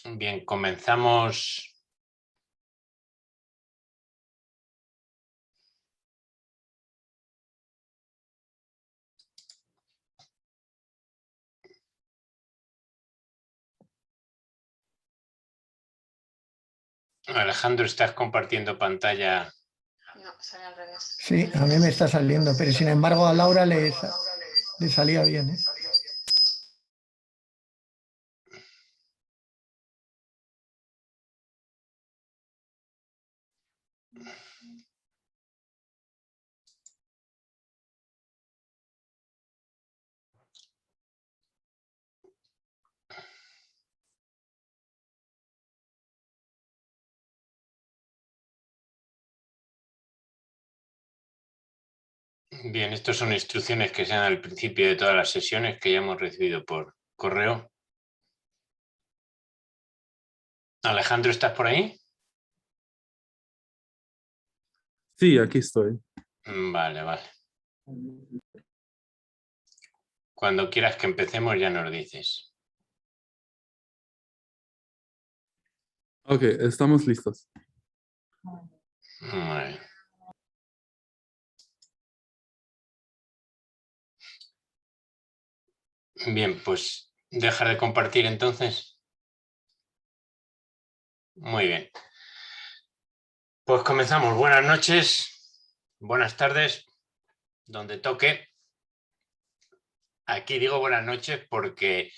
Bien, comenzamos. Alejandro, ¿estás compartiendo pantalla? No, sale al revés. Sí, a mí me está saliendo, pero sin embargo a Laura le salía bien, ¿eh? Bien, estas son instrucciones que se dan al principio de todas las sesiones que ya hemos recibido por correo. Alejandro, ¿estás por ahí? Sí, aquí estoy. Vale, vale. Cuando quieras que empecemos ya nos dices. Ok, estamos listos. Muy bien. Bien, pues dejar de compartir entonces. Muy bien. Pues comenzamos. Buenas noches, buenas tardes, donde toque. Aquí digo buenas noches porque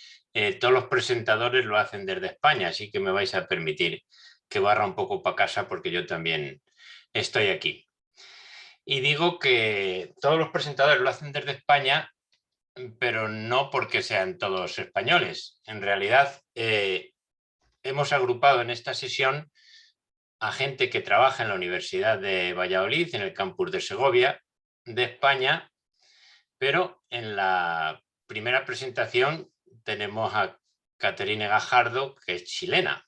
todos los presentadores lo hacen desde España, así que me vais a permitir que barra un poco para casa porque yo también estoy aquí. Y digo que todos los presentadores lo hacen desde España, pero no porque sean todos españoles. En realidad, hemos agrupado en esta sesión a gente que trabaja en la Universidad de Valladolid, en el campus de Segovia, de España, pero en la primera presentación tenemos a Caterine Gajardo, que es chilena,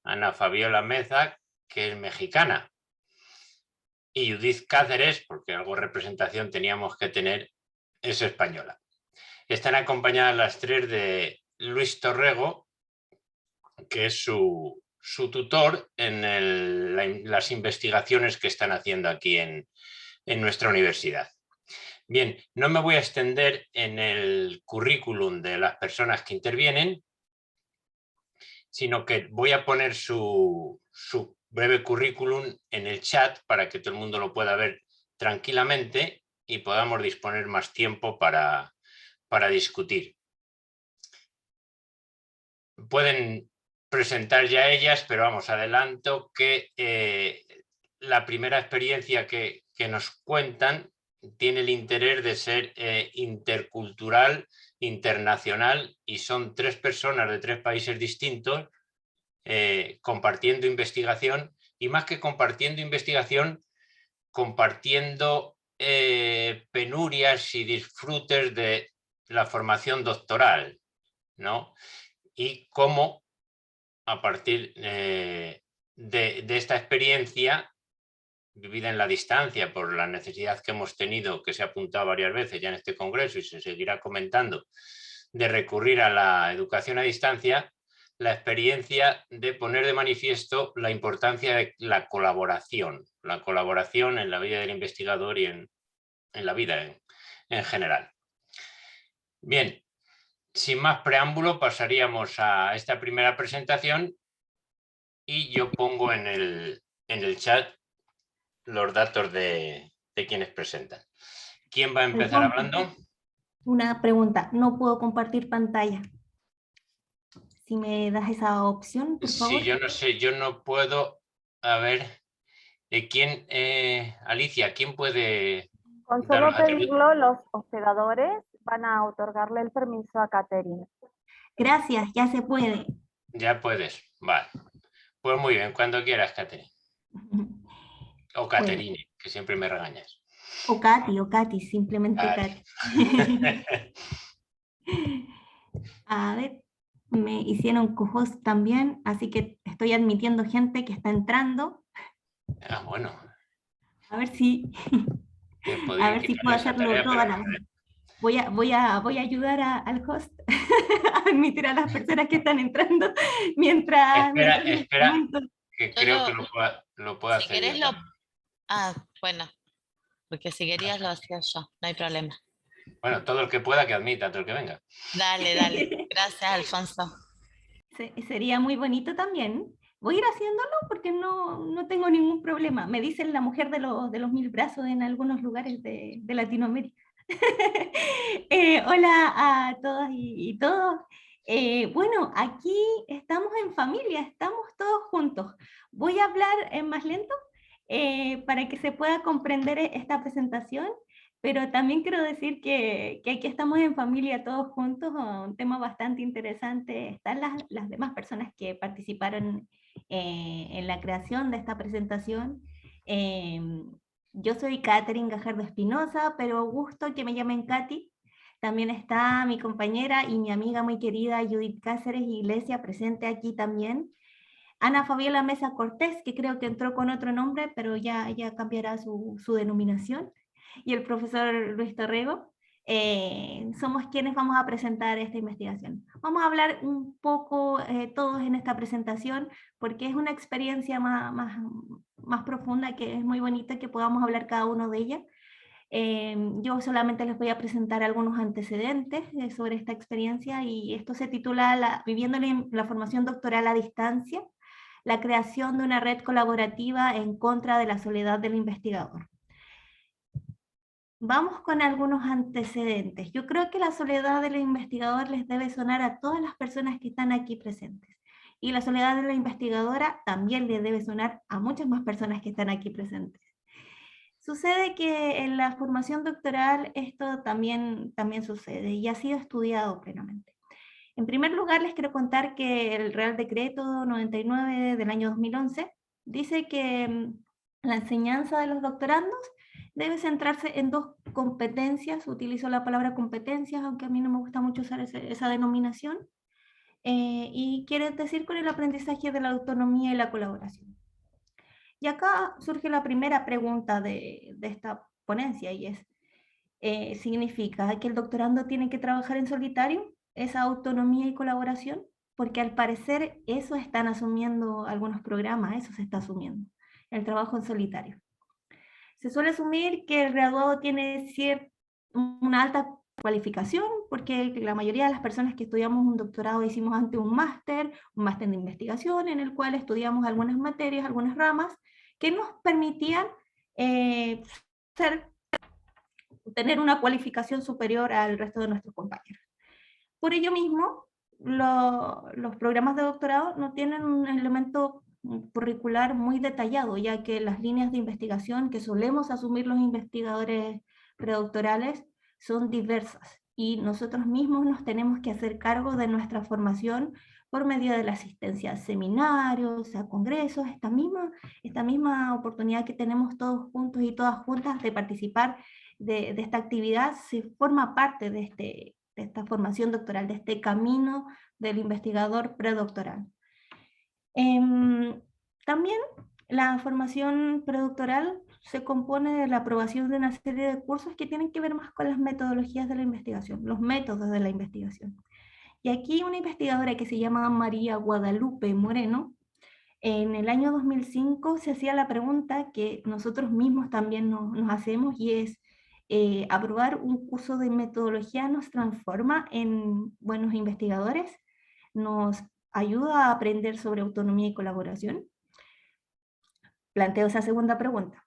Ana Fabiola Meza, que es mexicana, y Judith Cáceres, porque algo de representación teníamos que tener, es española. Están acompañadas las tres de Luis Torrego, que es su tutor en las investigaciones que están haciendo aquí en nuestra universidad. Bien, no me voy a extender en el currículum de las personas que intervienen, sino que voy a poner su breve currículum en el chat para que todo el mundo lo pueda ver tranquilamente y podamos disponer más tiempo para discutir. Pueden presentar ya ellas, pero vamos, adelanto que la primera experiencia que nos cuentan tiene el interés de ser intercultural, internacional, y son tres personas de tres países distintos compartiendo investigación, y más que compartiendo investigación, compartiendo penurias y disfrutes de la formación doctoral, ¿no? Y cómo a partir de esta experiencia vivida en la distancia por la necesidad que hemos tenido, que se ha apuntado varias veces ya en este congreso y se seguirá comentando, de recurrir a la educación a distancia, la experiencia de poner de manifiesto la importancia de la colaboración en la vida del investigador y en la vida en general. Bien, sin más preámbulo pasaríamos a esta primera presentación y yo pongo en el chat los datos de quienes presentan. ¿Quién va a empezar hablando? Una pregunta, no puedo compartir pantalla. Si me das esa opción, por favor. Sí, yo no sé, yo no puedo. A ver, ¿quién, Alicia, quién puede Con dar solo los atributos? pedirlo, los hospedadores van a otorgarle el permiso a Caterine. Gracias, ya se puede. Ya puedes, vale. Pues muy bien, cuando quieras, Caterine. O Caterine, bueno, que siempre me regañas. O Katy, simplemente vale. Katy. A ver, me hicieron co-host también, así que estoy admitiendo gente que está entrando. Ah, bueno. A ver si, puedo hacerlo toda la vez. Voy a ayudar al host a admitir a las personas que están entrando mientras les Espera, comento. que Yo creo lo- que lo puedo si hacer querés yo lo... también. Ah, bueno, porque si querías lo hacía yo, no hay problema. Bueno, todo el que pueda que admita, todo el que venga. Dale, dale. Gracias, Alfonso. Sería muy bonito también. Voy a ir haciéndolo porque no tengo ningún problema. Me dicen la mujer de los 1000 brazos en algunos lugares de Latinoamérica. Hola a todas y todos. Bueno, aquí estamos en familia, estamos todos juntos. Voy a hablar más lento para que se pueda comprender esta presentación, pero también quiero decir que aquí estamos en familia todos juntos, un tema bastante interesante. Están las demás personas que participaron en la creación de esta presentación. Yo soy Catherine Gajardo Espinosa, pero gusto que me llamen Katy. También está mi compañera y mi amiga muy querida Judith Cáceres Iglesia, presente aquí también. Ana Fabiola Mesa Cortés, que creo que entró con otro nombre, pero ya cambiará su denominación. Y el profesor Luis Torrego. Somos quienes vamos a presentar esta investigación. Vamos a hablar un poco todos en esta presentación, porque es una experiencia más profunda, que es muy bonita que podamos hablar cada uno de ellas. Yo solamente les voy a presentar algunos antecedentes sobre esta experiencia, y esto se titula Viviendo la formación doctoral a distancia, la creación de una red colaborativa en contra de la soledad del investigador. Vamos con algunos antecedentes. Yo creo que la soledad del investigador les debe sonar a todas las personas que están aquí presentes. Y la soledad de la investigadora también le debe sonar a muchas más personas que están aquí presentes. Sucede que en la formación doctoral esto también sucede y ha sido estudiado plenamente. En primer lugar, les quiero contar que el Real Decreto 99 del año 2011 dice que la enseñanza de los doctorandos debe centrarse en 2 competencias. Utilizo la palabra competencias, aunque a mí no me gusta mucho usar esa denominación, y quiere decir con el aprendizaje de la autonomía y la colaboración. Y acá surge la primera pregunta de esta ponencia, y es, ¿significa que el doctorando tiene que trabajar en solitario, esa autonomía y colaboración? Porque al parecer eso están asumiendo algunos programas, eso se está asumiendo, el trabajo en solitario. Se suele asumir que el graduado tiene una alta cualificación, porque la mayoría de las personas que estudiamos un doctorado hicimos antes un máster de investigación, en el cual estudiamos algunas materias, algunas ramas, que nos permitían tener una cualificación superior al resto de nuestros compañeros. Por ello mismo, los programas de doctorado no tienen un elemento curricular muy detallado, ya que las líneas de investigación que solemos asumir los investigadores predoctorales son diversas, y nosotros mismos nos tenemos que hacer cargo de nuestra formación por medio de la asistencia a seminarios, a congresos, esta misma oportunidad que tenemos todos juntos y todas juntas de participar de esta actividad, se forma parte de esta formación doctoral, de este camino del investigador predoctoral. También la formación predoctoral se compone de la aprobación de una serie de cursos que tienen que ver más con las metodologías de la investigación, los métodos de la investigación. Y aquí una investigadora que se llama María Guadalupe Moreno, en el año 2005 se hacía la pregunta que nosotros mismos también nos hacemos, y es, ¿aprobar un curso de metodología nos transforma en buenos investigadores? ¿Nos ayuda a aprender sobre autonomía y colaboración? Planteo esa segunda pregunta.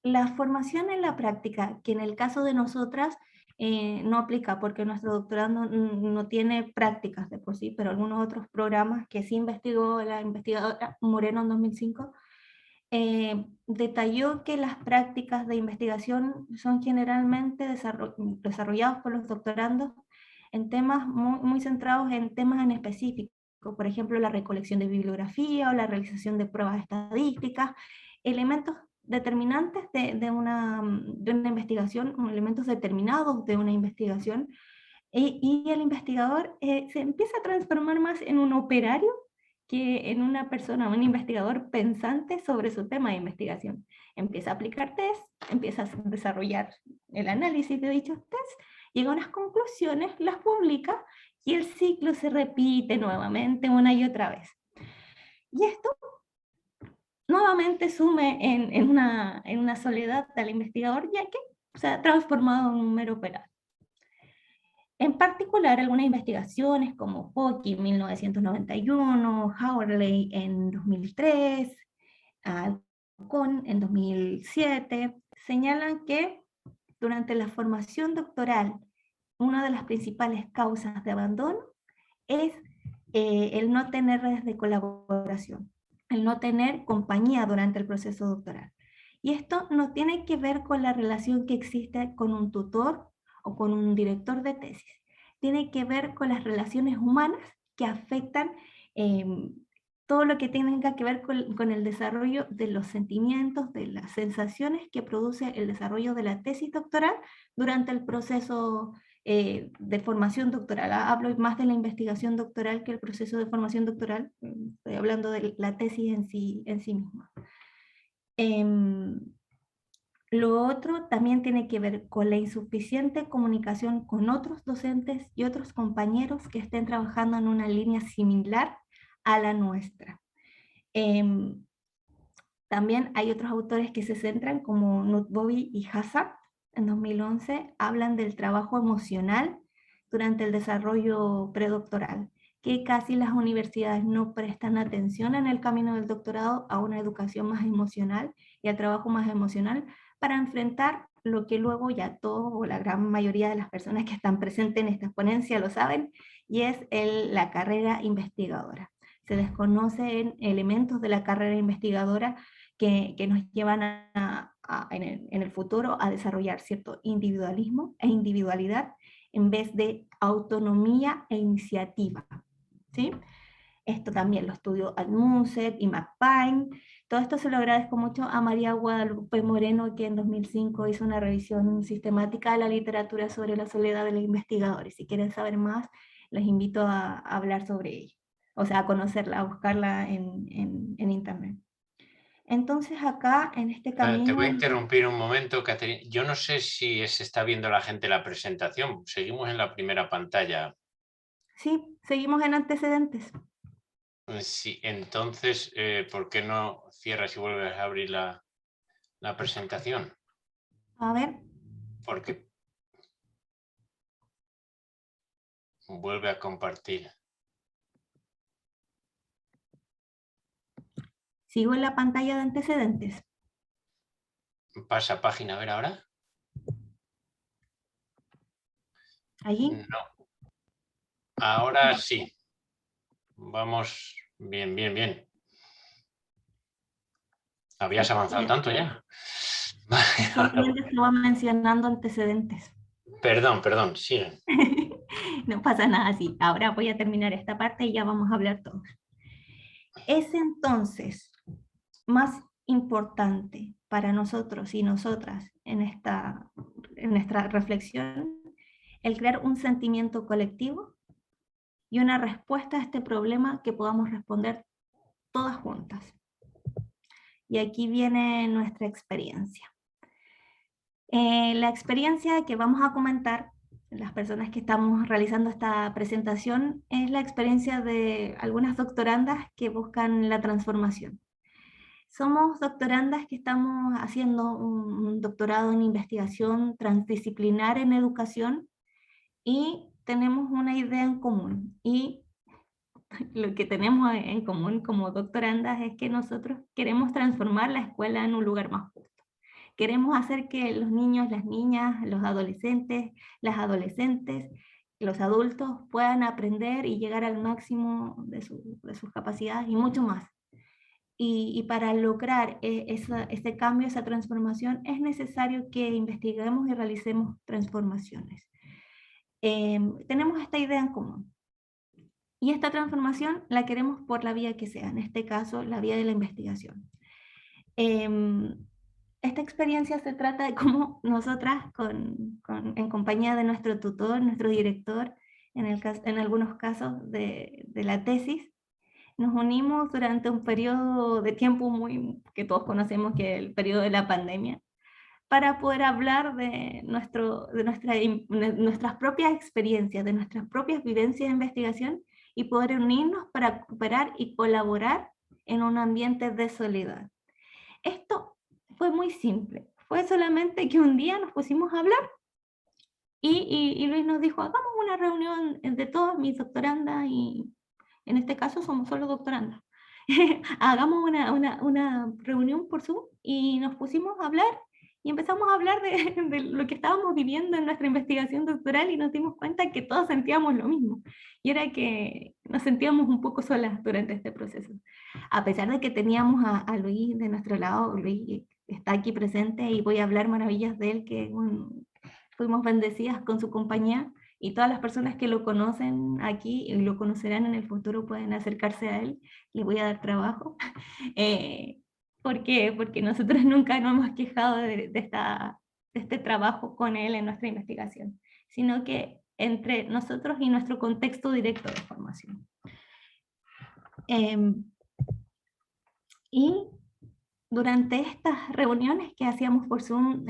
La formación en la práctica, que en el caso de nosotras no aplica porque nuestro doctorado no tiene prácticas de por sí, pero algunos otros programas que sí investigó la investigadora Moreno en 2005, detalló que las prácticas de investigación son generalmente desarrolladas por los doctorandos en temas muy centrados en temas en específico, por ejemplo la recolección de bibliografía o la realización de pruebas estadísticas, elementos determinantes de una investigación, elementos determinados de una investigación, y el investigador se empieza a transformar más en un operario que en una persona, un investigador pensante sobre su tema de investigación. Empieza a aplicar test, empieza a desarrollar el análisis de dichos test, llega a unas conclusiones, las publica y el ciclo se repite nuevamente una y otra vez. Y esto nuevamente sume en una soledad al investigador, ya que se ha transformado en un mero operador. En particular, algunas investigaciones como Pocky en 1991, Hawerley en 2003, Alcón en 2007, señalan que durante la formación doctoral, una de las principales causas de abandono es el no tener redes de colaboración, el no tener compañía durante el proceso doctoral. Y esto no tiene que ver con la relación que existe con un tutor o con un director de tesis. Tiene que ver con las relaciones humanas que afectan todo lo que tenga que ver con el desarrollo de los sentimientos, de las sensaciones que produce el desarrollo de la tesis doctoral durante el proceso de formación doctoral. Hablo más de la investigación doctoral que el proceso de formación doctoral. Estoy hablando de la tesis en sí misma. Lo otro también tiene que ver con la insuficiente comunicación con otros docentes y otros compañeros que estén trabajando en una línea similar a la nuestra. También hay otros autores que se centran, como Nutbovi y Hazard, en 2011, hablan del trabajo emocional durante el desarrollo predoctoral, que casi las universidades no prestan atención en el camino del doctorado a una educación más emocional y al trabajo más emocional para enfrentar lo que luego ya todo o la gran mayoría de las personas que están presentes en esta ponencia lo saben, y es la carrera investigadora. Se desconocen elementos de la carrera investigadora que nos llevan en el futuro a desarrollar cierto individualismo e individualidad en vez de autonomía e iniciativa, ¿sí? Esto también lo estudió Althusser y McPine. Todo esto se lo agradezco mucho a María Guadalupe Moreno, que en 2005 hizo una revisión sistemática de la literatura sobre la soledad de los investigadores. Si quieren saber más, les invito a hablar sobre ella, o sea, a conocerla, a buscarla en internet. Entonces acá, en este camino... Te voy a interrumpir un momento, Caterina. Yo no sé si se está viendo la gente la presentación. Seguimos en la primera pantalla. Sí, seguimos en antecedentes. Sí, entonces, ¿por qué no cierras y vuelves a abrir la presentación? A ver. Porque vuelve a compartir. Sigo en la pantalla de antecedentes. Pasa página, a ver ahora. ¿Allí? No. Ahora sí. Vamos bien, bien, bien. ¿Habías avanzado tanto ya? Solamente estaba mencionando antecedentes. Perdón, sí. No pasa nada, sí. Ahora voy a terminar esta parte y ya vamos a hablar todos. Es entonces más importante para nosotros y nosotras en nuestra reflexión el crear un sentimiento colectivo y una respuesta a este problema que podamos responder todas juntas. Y aquí viene nuestra experiencia. La experiencia que vamos a comentar, las personas que estamos realizando esta presentación, es la experiencia de algunas doctorandas que buscan la transformación. Somos doctorandas que estamos haciendo un doctorado en investigación transdisciplinar en educación y tenemos una idea en común. Y lo que tenemos en común como doctorandas es que nosotros queremos transformar la escuela en un lugar más justo. Queremos hacer que los niños, las niñas, los adolescentes, las adolescentes, los adultos puedan aprender y llegar al máximo de sus capacidades y mucho más. Y para lograr ese cambio, esa transformación, es necesario que investiguemos y realicemos transformaciones. Tenemos esta idea en común. Y esta transformación la queremos por la vía que sea, en este caso, la vía de la investigación. Esta experiencia se trata de cómo nosotras, en compañía de nuestro tutor, nuestro director, en algunos casos de la tesis, nos unimos durante un periodo de tiempo que todos conocemos, que es el periodo de la pandemia, para poder hablar de nuestras propias experiencias, de nuestras propias vivencias de investigación y poder unirnos para cooperar y colaborar en un ambiente de soledad. Esto fue muy simple, fue solamente que un día nos pusimos a hablar y Luis nos dijo, hagamos una reunión de todas mis doctorandas y en este caso somos solo doctorandas. Hagamos una reunión por Zoom y nos pusimos a hablar y empezamos a hablar de lo que estábamos viviendo en nuestra investigación doctoral y nos dimos cuenta que todos sentíamos lo mismo. Y era que nos sentíamos un poco solas durante este proceso. A pesar de que teníamos a Luis de nuestro lado, Luis está aquí presente y voy a hablar maravillas de él, que fuimos bendecidas con su compañía. Y todas las personas que lo conocen aquí y lo conocerán en el futuro pueden acercarse a él. Le voy a dar trabajo. Porque nosotros nunca nos hemos quejado de este trabajo con él en nuestra investigación, sino que entre nosotros y nuestro contexto directo de formación. Y durante estas reuniones que hacíamos por Zoom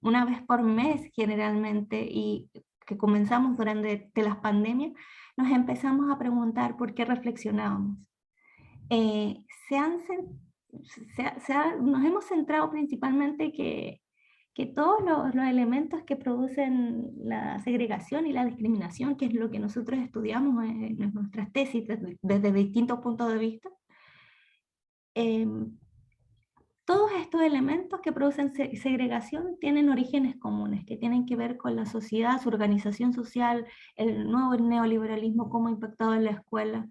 una vez por mes generalmente, y que comenzamos durante las pandemias, nos empezamos a preguntar por qué reflexionábamos. Nos hemos centrado principalmente que todos los elementos que producen la segregación y la discriminación, que es lo que nosotros estudiamos en nuestras tesis desde distintos puntos de vista, todos estos elementos que producen segregación tienen orígenes comunes, que tienen que ver con la sociedad, su organización social, el nuevo neoliberalismo, cómo ha impactado en la escuela,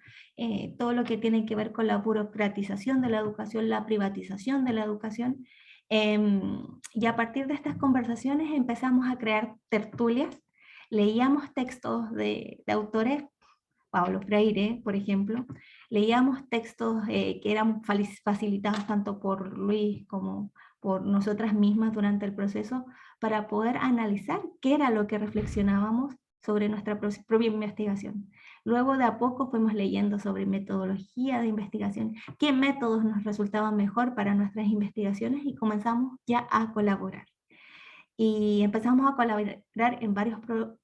todo lo que tiene que ver con la burocratización de la educación, la privatización de la educación. Y a partir de estas conversaciones empezamos a crear tertulias, leíamos textos de autores, Pablo Freire, por ejemplo, leíamos textos que eran facilitados tanto por Luis como por nosotras mismas durante el proceso para poder analizar qué era lo que reflexionábamos sobre nuestra propia investigación. Luego de a poco fuimos leyendo sobre metodología de investigación, qué métodos nos resultaban mejor para nuestras investigaciones y comenzamos ya a colaborar. Y empezamos a colaborar en varios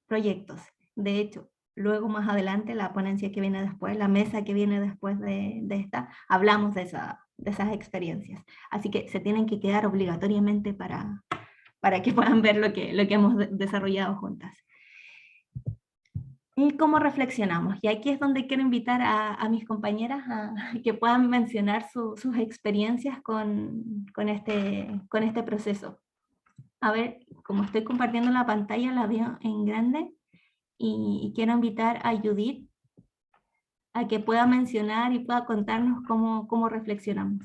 proyectos. De hecho, luego más adelante, la ponencia que viene después, la mesa que viene después de esta, hablamos de esas experiencias. Así que se tienen que quedar obligatoriamente para que puedan ver lo que hemos desarrollado juntas. ¿Y cómo reflexionamos? Y aquí es donde quiero invitar a mis compañeras a que puedan mencionar sus experiencias con este proceso. A ver, como estoy compartiendo la pantalla, la veo en grande. Y quiero invitar a Judith a que pueda mencionar y pueda contarnos cómo reflexionamos.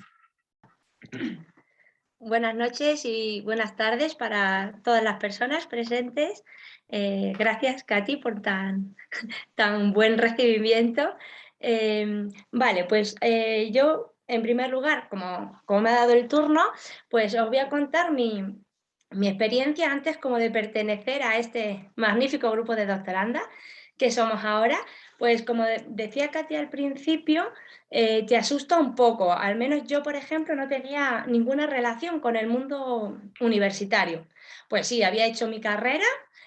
Buenas noches y buenas tardes para todas las personas presentes. Gracias, Katy, por tan buen recibimiento. Vale, pues yo, en primer lugar, como me ha dado el turno, pues os voy a contar mi experiencia antes como de pertenecer a este magnífico grupo de doctorandas que somos ahora. Pues como decía Katy al principio, te asusta un poco. Al menos yo, por ejemplo, no tenía ninguna relación con el mundo universitario. Pues sí, había hecho mi carrera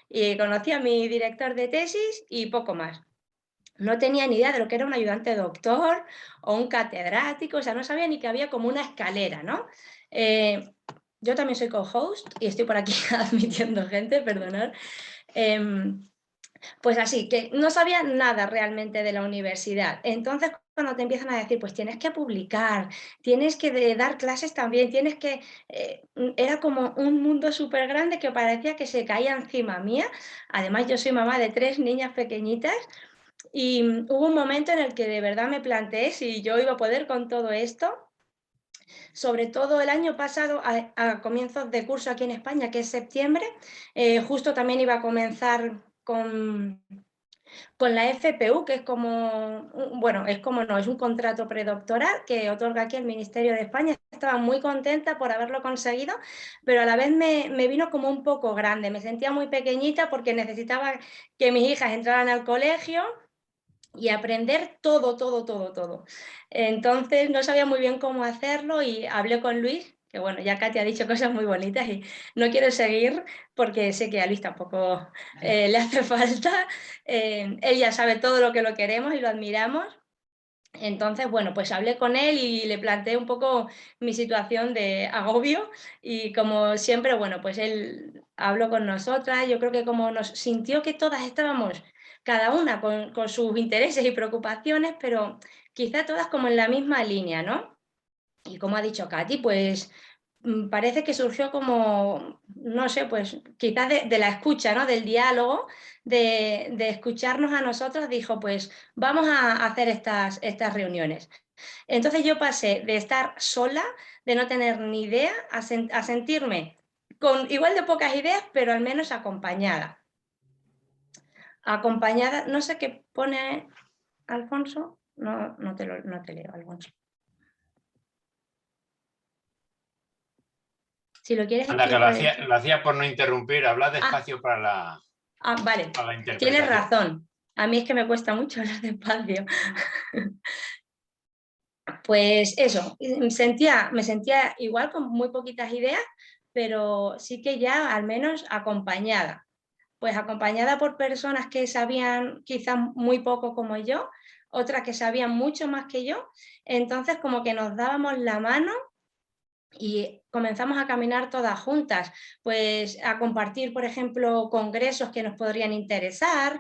y conocí a mi director de tesis y poco más. No tenía ni idea de lo que era un ayudante doctor o un catedrático, o sea, no sabía ni que había como una escalera, ¿no? Yo también soy co-host y estoy por aquí admitiendo gente, perdonad. Pues así, que no sabía nada realmente de la universidad. Entonces, cuando te empiezan a decir, pues tienes que publicar, tienes que dar clases también, tienes que... era como un mundo súper grande que parecía que se caía encima mía. Además, yo soy mamá de 3 niñas pequeñitas y hubo un momento en el que de verdad me planteé si yo iba a poder con todo esto. Sobre todo el año pasado, a comienzos de curso aquí en España, que es septiembre, justo también iba a comenzar con la FPU, que es como, es un contrato predoctoral que otorga aquí el Ministerio de España. Estaba muy contenta por haberlo conseguido, pero a la vez me vino como un poco grande. Me sentía muy pequeñita porque necesitaba que mis hijas entraran al colegio y aprender todo. Entonces no sabía muy bien cómo hacerlo y hablé con Luis, que bueno, ya Katy ha dicho cosas muy bonitas y no quiero seguir porque sé que a Luis tampoco le hace falta. Él ya sabe todo lo que lo queremos y lo admiramos. Entonces, bueno, pues hablé con él y le planteé un poco mi situación de agobio y como siempre, bueno, pues él habló con nosotras. Yo creo que como nos sintió que todas estábamos, cada una con sus intereses y preocupaciones, pero quizá todas como en la misma línea, ¿no? Y como ha dicho Katy, pues parece que surgió como, no sé, pues quizás de la escucha, ¿no? Del diálogo, de escucharnos a nosotros, dijo, pues vamos a hacer estas reuniones. Entonces yo pasé de estar sola, de no tener ni idea, a sentirme con igual de pocas ideas, pero al menos acompañada. Acompañada, no sé qué pone Alfonso, no te leo, Alfonso. Si lo quieres Anda, que escribir lo hacía por no interrumpir, habla despacio para la vale, interpretación. tienes razón. A mí es que me cuesta mucho hablar despacio. Pues eso, me sentía igual con muy poquitas ideas, pero sí que ya al menos acompañada. Pues acompañada por personas que sabían quizás muy poco como yo, otras que sabían mucho más que yo. Entonces como que nos dábamos la mano y comenzamos a caminar todas juntas, pues a compartir, por ejemplo, congresos que nos podrían interesar,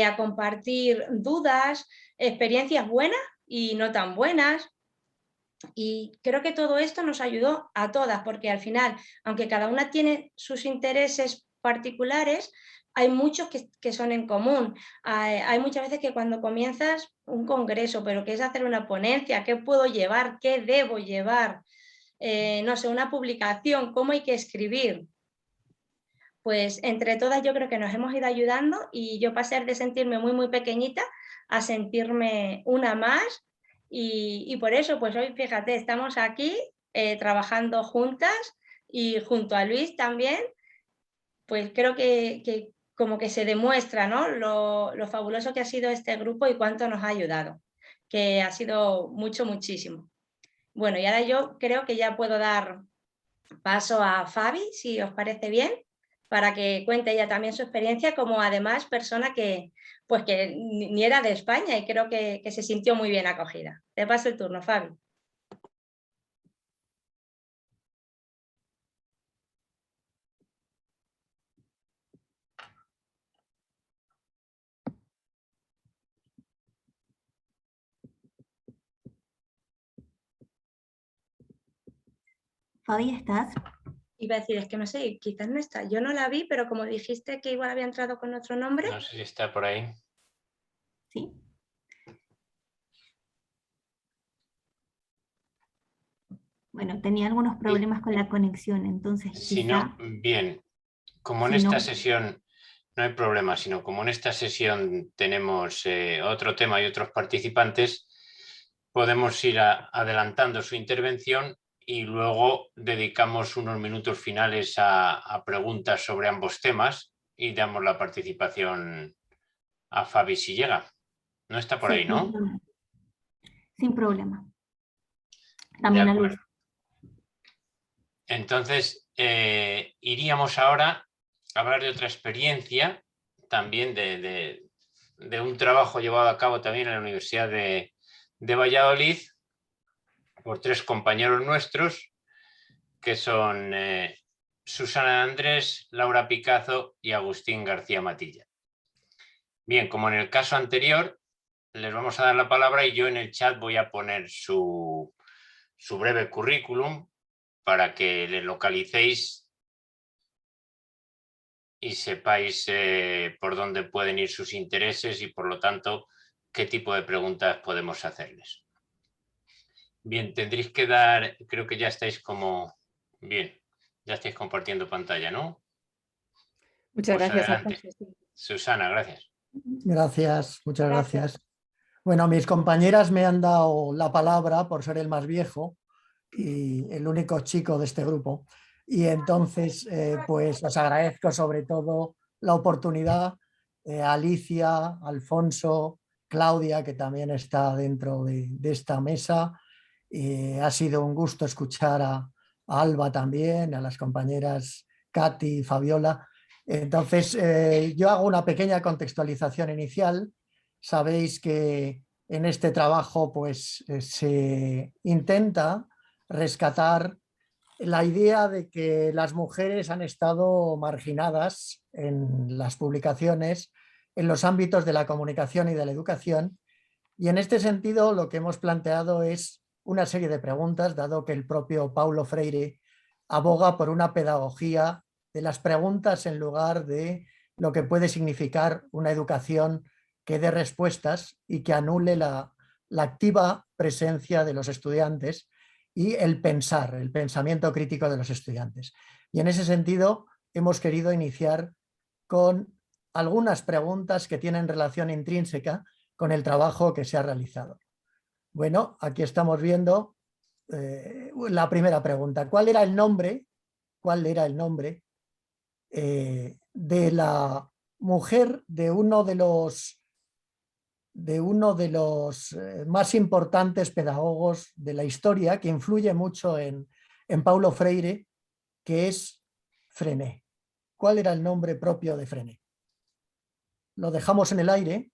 a compartir dudas, experiencias buenas y no tan buenas. Y creo que todo esto nos ayudó a todas, porque al final, aunque cada una tiene sus intereses particulares, hay muchos que son en común. Hay muchas veces que cuando comienzas un congreso, pero que es hacer una ponencia, ¿qué puedo llevar? ¿Qué debo llevar? No sé, una publicación, cómo hay que escribir. Pues entre todas yo creo que nos hemos ido ayudando y yo pasé de sentirme muy, muy pequeñita a sentirme una más y por eso, pues hoy, fíjate, estamos aquí trabajando juntas y junto a Luis también, pues creo que como que se demuestra, ¿no? Lo fabuloso que ha sido este grupo y cuánto nos ha ayudado, que ha sido mucho, muchísimo. Bueno, y ahora yo creo que ya puedo dar paso a Fabi, si os parece bien, para que cuente ella también su experiencia como además persona que, pues que ni era de España y creo que se sintió muy bien acogida. Te paso el turno, Fabi. Fabi, ¿estás? Iba a decir, es que no sé, quizás no está. Yo no la vi, pero como dijiste que igual había entrado con otro nombre. No sé si está por ahí. Sí. Bueno, tenía algunos problemas con la conexión, entonces Si no, bien, como en esta sesión no hay problema, sino como en esta sesión tenemos otro tema y otros participantes, podemos ir adelantando su intervención y luego dedicamos unos minutos finales a preguntas sobre ambos temas y damos la participación a Fabi si llega. No está por ahí, ¿no? Sin problema. También a Luis. Entonces, iríamos ahora a hablar de otra experiencia, también de un trabajo llevado a cabo también en la Universidad de Valladolid por 3 compañeros nuestros, que son Susana Andrés, Laura Picazo y Agustín García Matilla. Bien, como en el caso anterior, les vamos a dar la palabra y yo en el chat voy a poner su breve currículum para que le localicéis y sepáis por dónde pueden ir sus intereses y por lo tanto qué tipo de preguntas podemos hacerles. Bien, tendréis que dar, creo que ya estáis bien, ya estáis compartiendo pantalla, ¿no? Muchas Pues gracias, adelante. Alfonso. Susana, gracias. Gracias, muchas gracias. Bueno, mis compañeras me han dado la palabra por ser el más viejo y el único chico de este grupo. Y entonces, pues os agradezco sobre todo la oportunidad. Alicia, Alfonso, Claudia, que también está dentro de esta mesa. Ha sido un gusto escuchar a Alba también, a las compañeras Katy y Fabiola. Entonces, yo hago una pequeña contextualización inicial. Sabéis que en este trabajo pues, se intenta rescatar la idea de que las mujeres han estado marginadas en las publicaciones, en los ámbitos de la comunicación y de la educación. Y en este sentido, lo que hemos planteado es una serie de preguntas, dado que el propio Paulo Freire aboga por una pedagogía de las preguntas en lugar de lo que puede significar una educación que dé respuestas y que anule la activa presencia de los estudiantes y el pensar, el pensamiento crítico de los estudiantes. Y en ese sentido hemos querido iniciar con algunas preguntas que tienen relación intrínseca con el trabajo que se ha realizado. Bueno, aquí estamos viendo la primera pregunta. ¿Cuál era el nombre? ¿Cuál era el nombre de la mujer de uno de los más importantes pedagogos de la historia, que influye mucho en Paulo Freire, que es Freinet? ¿Cuál era el nombre propio de Freinet? Lo dejamos en el aire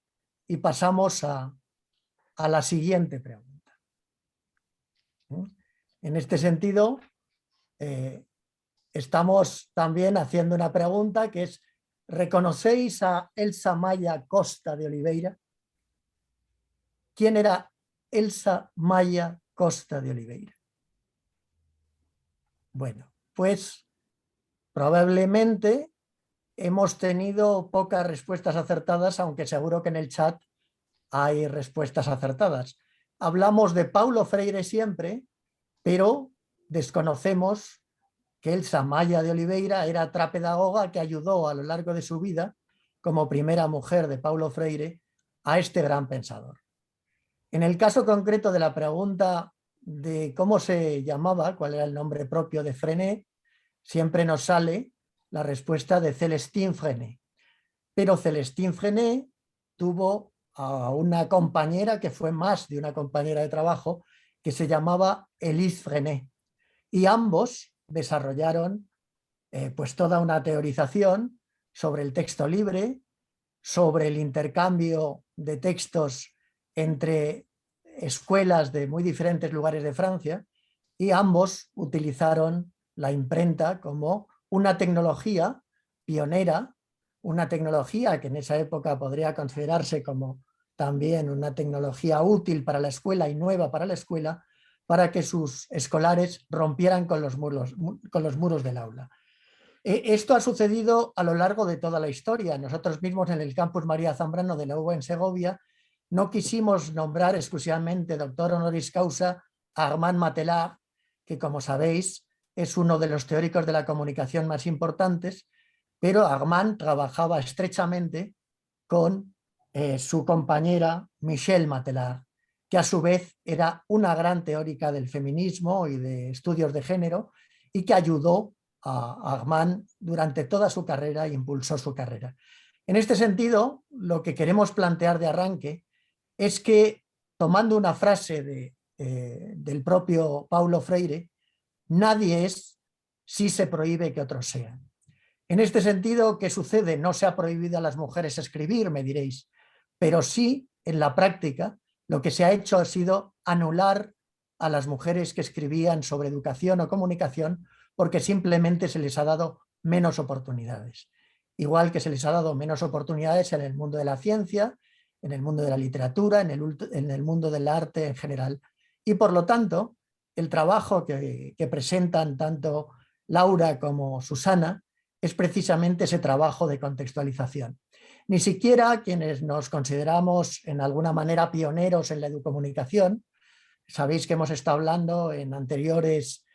y pasamos a la siguiente pregunta. En este sentido, estamos también haciendo una pregunta que es: ¿reconocéis a Elsa Maya Costa de Oliveira? ¿Quién era Elsa Maya Costa de Oliveira? Bueno, pues probablemente hemos tenido pocas respuestas acertadas, aunque seguro que en el chat hay respuestas acertadas. Hablamos de Paulo Freire siempre, pero desconocemos que Elsa Maya de Oliveira era otra pedagoga que ayudó a lo largo de su vida, como primera mujer de Paulo Freire, a este gran pensador. En el caso concreto de la pregunta de cómo se llamaba, cuál era el nombre propio de Freinet, siempre nos sale la respuesta de Célestine Freinet. Pero Célestine Freinet tuvo a una compañera que fue más de una compañera de trabajo, que se llamaba Élise Freinet. Y ambos desarrollaron pues toda una teorización sobre el texto libre, sobre el intercambio de textos entre escuelas de muy diferentes lugares de Francia, y ambos utilizaron la imprenta como una tecnología pionera, una tecnología que en esa época podría considerarse como también una tecnología útil para la escuela y nueva para la escuela, para que sus escolares rompieran con los muros del aula. Esto ha sucedido a lo largo de toda la historia. Nosotros mismos en el campus María Zambrano de la UBA en Segovia no quisimos nombrar exclusivamente doctor honoris causa a Armand Matelar, que como sabéis es uno de los teóricos de la comunicación más importantes, pero Armand trabajaba estrechamente con su compañera Michelle Matelar, que a su vez era una gran teórica del feminismo y de estudios de género, y que ayudó a Armand durante toda su carrera e impulsó su carrera. En este sentido, lo que queremos plantear de arranque es que, tomando una frase del propio Paulo Freire, nadie es si se prohíbe que otros sean. En este sentido, ¿qué sucede? No se ha prohibido a las mujeres escribir, me diréis, pero sí, en la práctica, lo que se ha hecho ha sido anular a las mujeres que escribían sobre educación o comunicación, porque simplemente se les ha dado menos oportunidades. Igual que se les ha dado menos oportunidades en el mundo de la ciencia, en el mundo de la literatura, en el mundo del arte en general. Y por lo tanto, el trabajo que presentan tanto Laura como Susana es precisamente ese trabajo de contextualización. Ni siquiera quienes nos consideramos en alguna manera pioneros en la educomunicación, sabéis que hemos estado hablando en anteriores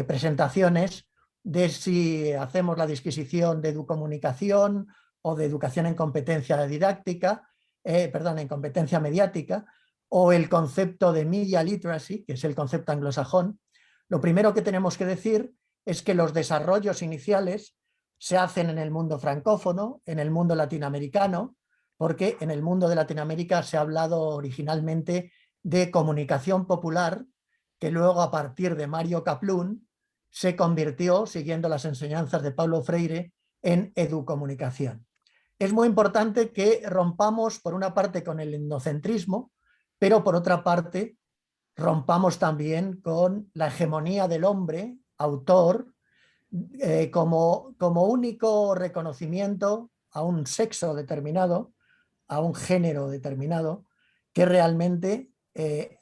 presentaciones de si hacemos la disquisición de educomunicación o de educación en competencia didáctica, en competencia mediática, o el concepto de media literacy, que es el concepto anglosajón. Lo primero que tenemos que decir es que los desarrollos iniciales se hacen en el mundo francófono, en el mundo latinoamericano, porque en el mundo de Latinoamérica se ha hablado originalmente de comunicación popular, que luego a partir de Mario Kaplún se convirtió, siguiendo las enseñanzas de Paulo Freire, en educomunicación. Es muy importante que rompamos por una parte con el etnocentrismo, pero por otra parte rompamos también con la hegemonía del hombre, autor, como único reconocimiento a un sexo determinado, a un género determinado, que realmente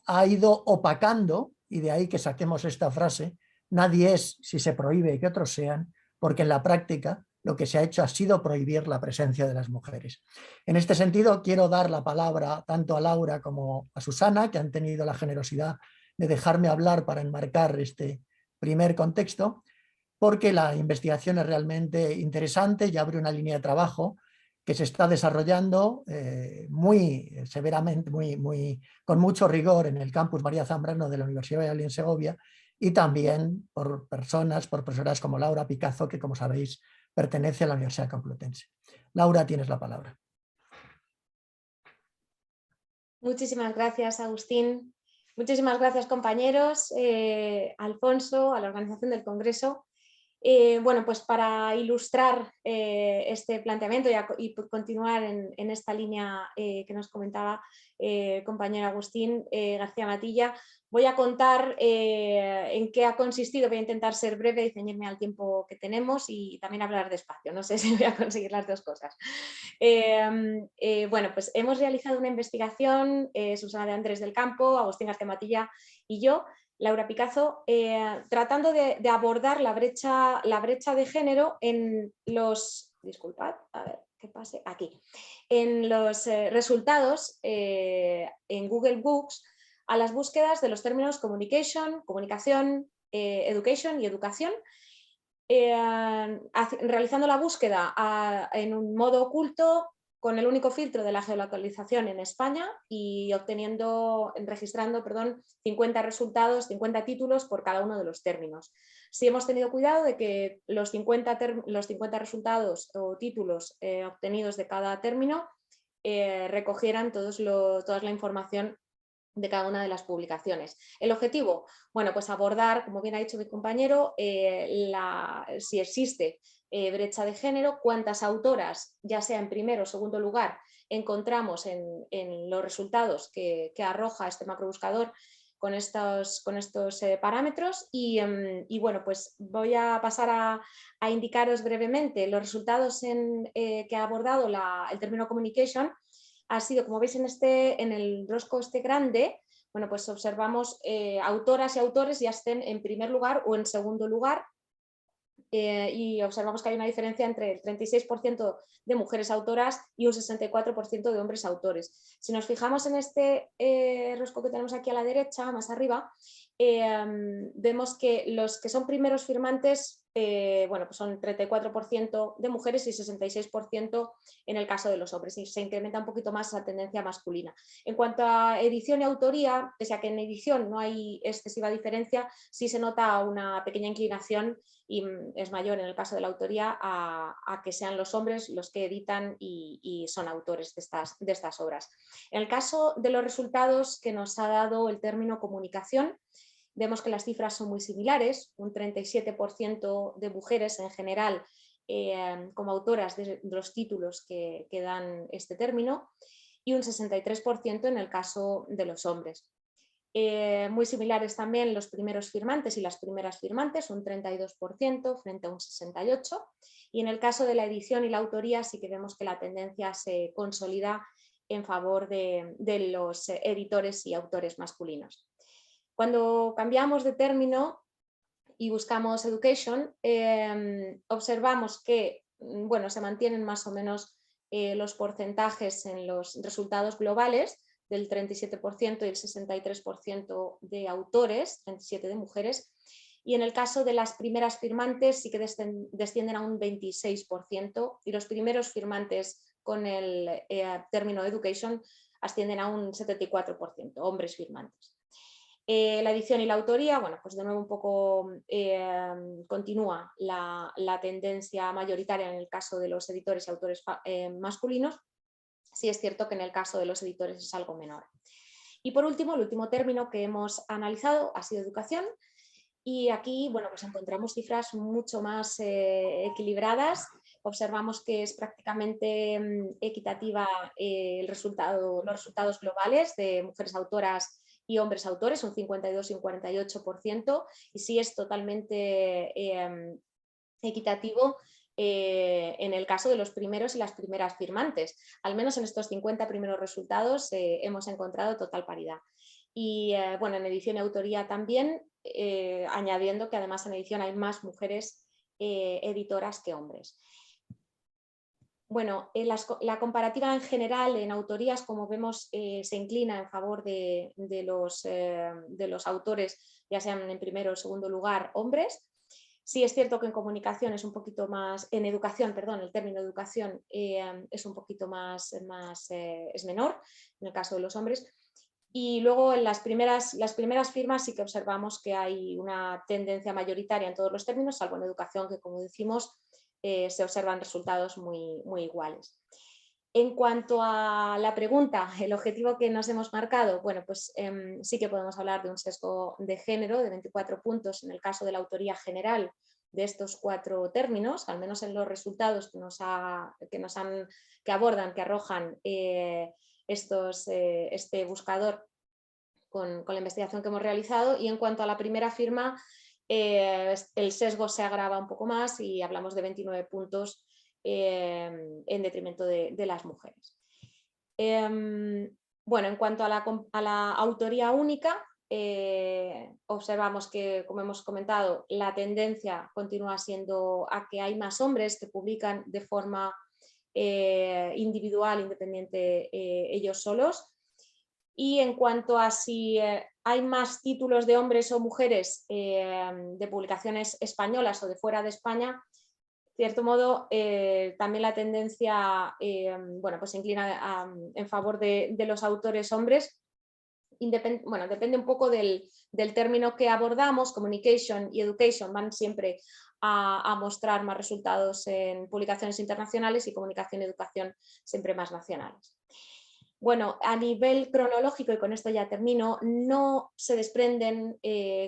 ha ido opacando, y de ahí que saquemos esta frase: nadie es si se prohíbe que otros sean, porque en la práctica lo que se ha hecho ha sido prohibir la presencia de las mujeres. En este sentido, quiero dar la palabra tanto a Laura como a Susana, que han tenido la generosidad de dejarme hablar para enmarcar este primer contexto, porque la investigación es realmente interesante y abre una línea de trabajo que se está desarrollando muy severamente, con mucho rigor en el campus María Zambrano de la Universidad de Valladolid en Segovia, y también por profesoras como Laura Picazo, que, como sabéis, pertenece a la Universidad Complutense. Laura, tienes la palabra. Muchísimas gracias, Agustín. Muchísimas gracias, compañeros, Alfonso, a la organización del Congreso. Bueno, pues para ilustrar este planteamiento y continuar en esta línea que nos comentaba compañero Agustín García Matilla, voy a contar en qué ha consistido. Voy a intentar ser breve y ceñirme al tiempo que tenemos y también hablar despacio. No sé si voy a conseguir las dos cosas. Bueno, pues hemos realizado una investigación, Susana de Andrés del Campo, Agustín García Matilla y yo, Laura Picazo, tratando de abordar la brecha de género en los... Disculpad, a ver, que pase aquí. En los resultados en Google Books a las búsquedas de los términos communication, comunicación, education y educación, realizando la búsqueda en un modo oculto, con el único filtro de la geolocalización en España y registrando 50 resultados, 50 títulos por cada uno de los términos. Sí hemos tenido cuidado de que los 50 resultados o títulos obtenidos de cada término recogieran toda la información de cada una de las publicaciones. El objetivo, bueno, pues abordar, como bien ha dicho mi compañero, si existe brecha de género, cuántas autoras, ya sea en primer o segundo lugar, encontramos en los resultados que arroja este macrobuscador con estos parámetros y bueno, pues voy a pasar a indicaros brevemente los resultados que ha abordado el término communication. Ha sido, como veis en el rosco grande, bueno, pues observamos autoras y autores ya estén en primer lugar o en segundo lugar, y observamos que hay una diferencia entre el 36% de mujeres autoras y un 64% de hombres autores. Si nos fijamos en este rosco que tenemos aquí a la derecha, más arriba, vemos que los que son primeros firmantes, bueno, pues son 34% de mujeres y 66% en el caso de los hombres, y se incrementa un poquito más esa tendencia masculina. En cuanto a edición y autoría, pese a que en edición no hay excesiva diferencia, sí se nota una pequeña inclinación y es mayor en el caso de la autoría a que sean los hombres los que editan y son autores de estas obras. En el caso de los resultados que nos ha dado el término comunicación, vemos que las cifras son muy similares, un 37% de mujeres en general como autoras de los títulos que dan este término y un 63% en el caso de los hombres. Muy similares también los primeros firmantes y las primeras firmantes, un 32% frente a un 68%, y en el caso de la edición y la autoría sí que vemos que la tendencia se consolida en favor de los editores y autores masculinos. Cuando cambiamos de término y buscamos education, observamos que bueno, se mantienen más o menos los porcentajes en los resultados globales, del 37% y el 63% de autores, 37% de mujeres, y en el caso de las primeras firmantes sí que descienden a un 26% y los primeros firmantes con el término education ascienden a un 74%, hombres firmantes. La edición y la autoría, bueno, pues de nuevo un poco continúa la tendencia mayoritaria en el caso de los editores y autores masculinos. Sí es cierto que en el caso de los editores es algo menor. Y por último, el último término que hemos analizado ha sido educación. Y aquí, bueno, pues encontramos cifras mucho más equilibradas. Observamos que es prácticamente equitativa los resultados globales de mujeres autoras y hombres autores, un 52 y un 48%, y sí es totalmente equitativo en el caso de los primeros y las primeras firmantes. Al menos en estos 50 primeros resultados hemos encontrado total paridad. Y bueno, en edición y autoría también, añadiendo que además en edición hay más mujeres editoras que hombres. Bueno, la comparativa en general en autorías, como vemos, se inclina en favor de los autores, ya sean en primero o segundo lugar, hombres. Sí es cierto que en comunicación es un poquito más, en educación, perdón, el término educación es un poquito más es menor en el caso de los hombres. Y luego en las primeras firmas sí que observamos que hay una tendencia mayoritaria en todos los términos, salvo en educación, que como decimos se observan resultados muy iguales. En cuanto a la pregunta, el objetivo que nos hemos marcado, bueno, pues sí que podemos hablar de un sesgo de género de 24 puntos en el caso de la autoría general de estos 4 términos, al menos en los resultados que arrojan este buscador con la investigación que hemos realizado. Y en cuanto a la primera firma, el sesgo se agrava un poco más y hablamos de 29 puntos en detrimento de las mujeres. Bueno, en cuanto a la autoría única, observamos que, como hemos comentado, la tendencia continúa siendo a que hay más hombres que publican de forma individual, independiente, ellos solos. Y en cuanto a si hay más títulos de hombres o mujeres de publicaciones españolas o de fuera de España, de cierto modo también la tendencia bueno, pues se inclina en favor de los autores hombres. Bueno, depende un poco del término que abordamos. Communication y education van siempre a mostrar más resultados en publicaciones internacionales, y comunicación y educación siempre más nacionales. Bueno, a nivel cronológico, y con esto ya termino, no se desprenden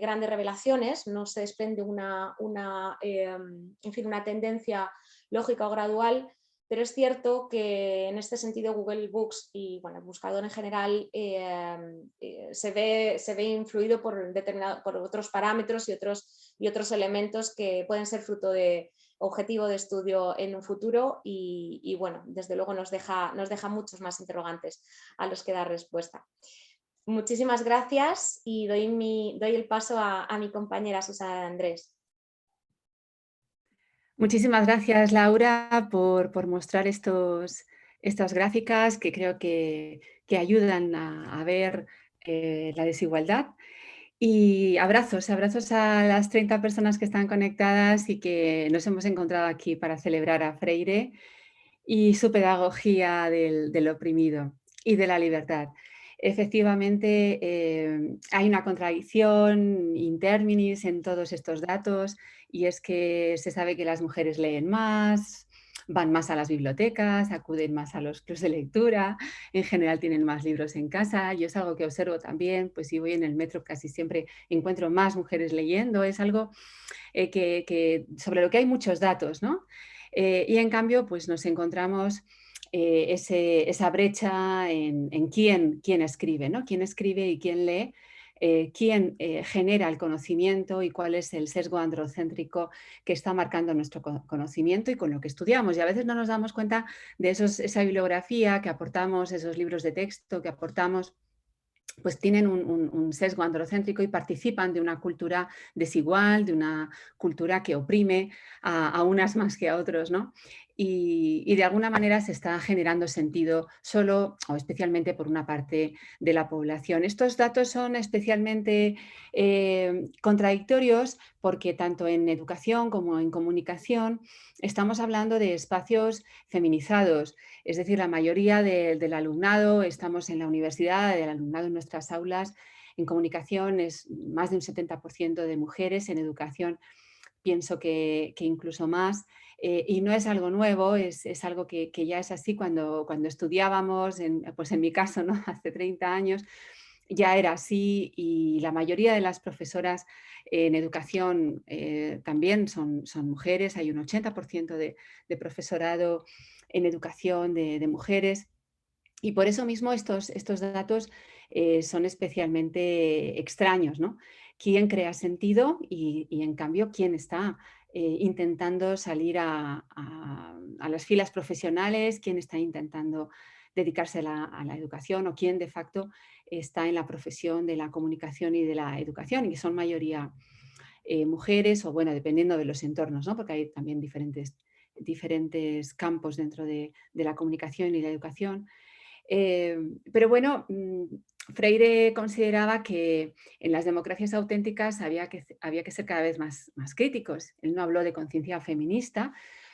grandes revelaciones, no se desprende una tendencia lógica o gradual, pero es cierto que en este sentido Google Books y bueno, el buscador en general se ve influido por otros parámetros y otros elementos que pueden ser fruto de objetivo de estudio en un futuro, y bueno, desde luego nos deja muchos más interrogantes a los que dar respuesta. Muchísimas gracias y doy el paso a mi compañera Susana Andrés. Muchísimas gracias, Laura, por mostrar estas gráficas que creo que ayudan a ver la desigualdad. Y abrazos a las 30 personas que están conectadas y que nos hemos encontrado aquí para celebrar a Freire y su pedagogía del oprimido y de la libertad. Efectivamente, hay una contradicción in terminis en todos estos datos, y es que se sabe que las mujeres leen más, van más a las bibliotecas, acuden más a los clubs de lectura, en general tienen más libros en casa. Yo es algo que observo también, pues si voy en el metro casi siempre encuentro más mujeres leyendo. Es algo sobre lo que hay muchos datos, ¿no? Y en cambio, pues nos encontramos esa brecha en quién escribe, ¿no? Quién escribe y quién lee, quién genera el conocimiento y cuál es el sesgo androcéntrico que está marcando nuestro conocimiento y con lo que estudiamos. Y a veces no nos damos cuenta de esa bibliografía que aportamos, esos libros de texto que aportamos, pues tienen un sesgo androcéntrico y participan de una cultura desigual, de una cultura que oprime a unas más que a otros, ¿no? Y de alguna manera se está generando sentido solo o especialmente por una parte de la población. Estos datos son especialmente contradictorios porque tanto en educación como en comunicación estamos hablando de espacios feminizados. Es decir, la mayoría del alumnado, estamos en la universidad, del alumnado en nuestras aulas. En comunicación es más de un 70% de mujeres, en educación pienso que incluso más. Y no es algo nuevo, es algo que ya es así cuando estudiábamos, pues en mi caso, ¿no? Hace 30 años. ya era así y la mayoría de las profesoras en educación también son mujeres. Hay un 80% de profesorado en educación de mujeres. Y por eso mismo estos datos son especialmente extraños, ¿no? ¿Quién crea sentido y en cambio quién está intentando salir a las filas profesionales, quién está intentando dedicarse a la educación o quién de facto está en la profesión de la comunicación y de la educación, y que son mayoría mujeres o, bueno, dependiendo de los entornos, ¿no? Porque hay también diferentes campos dentro de la comunicación y la educación. Pero bueno, Freire consideraba que en las democracias auténticas había que ser cada vez más críticos. Él no habló de conciencia feminista,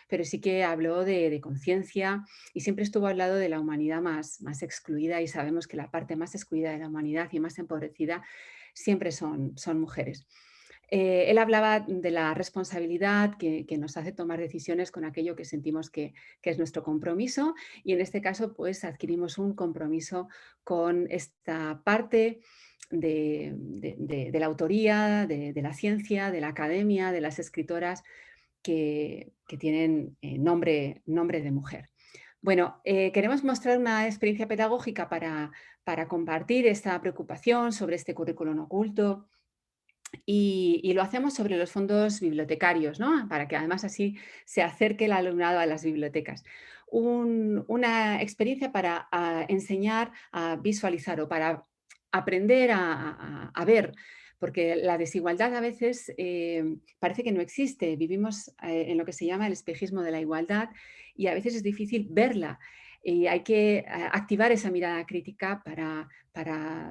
pero sí que habló de conciencia y siempre estuvo al lado de la humanidad más excluida, y sabemos que la parte más excluida de la humanidad y más empobrecida siempre son mujeres. Él hablaba de la responsabilidad que nos hace tomar decisiones con aquello que sentimos que es nuestro compromiso, y en este caso pues adquirimos un compromiso con esta parte de la autoría, de la ciencia, de la academia, de las escritoras que tienen nombre de mujer. Bueno, queremos mostrar una experiencia pedagógica para compartir esta preocupación sobre este currículum oculto. Y lo hacemos sobre los fondos bibliotecarios, ¿no? Para que además así se acerque el alumnado a las bibliotecas. Una experiencia para enseñar a visualizar o para aprender a ver, porque la desigualdad a veces parece que no existe. Vivimos en lo que se llama el espejismo de la igualdad y a veces es difícil verla. Y hay que activar esa mirada crítica para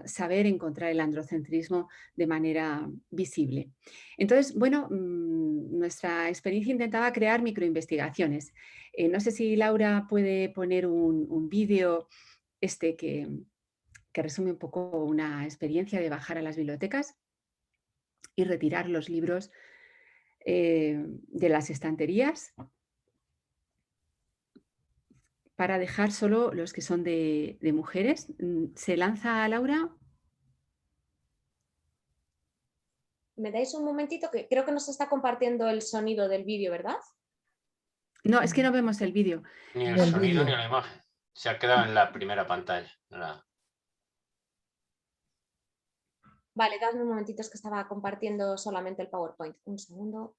saber encontrar el androcentrismo de manera visible. Entonces, bueno, nuestra experiencia intentaba crear microinvestigaciones. No sé si Laura puede poner un vídeo que resume un poco una experiencia de bajar a las bibliotecas y retirar los libros de las estanterías para dejar solo los que son de mujeres. ¿Se lanza, Laura? ¿Me dais un momentito? Que creo que nos está compartiendo el sonido del vídeo, ¿verdad? No, es que no vemos el vídeo. Ni el sonido ni la imagen. Se ha quedado en la primera pantalla. Vale, dadme un momentito, es que estaba compartiendo solamente el PowerPoint. Un segundo.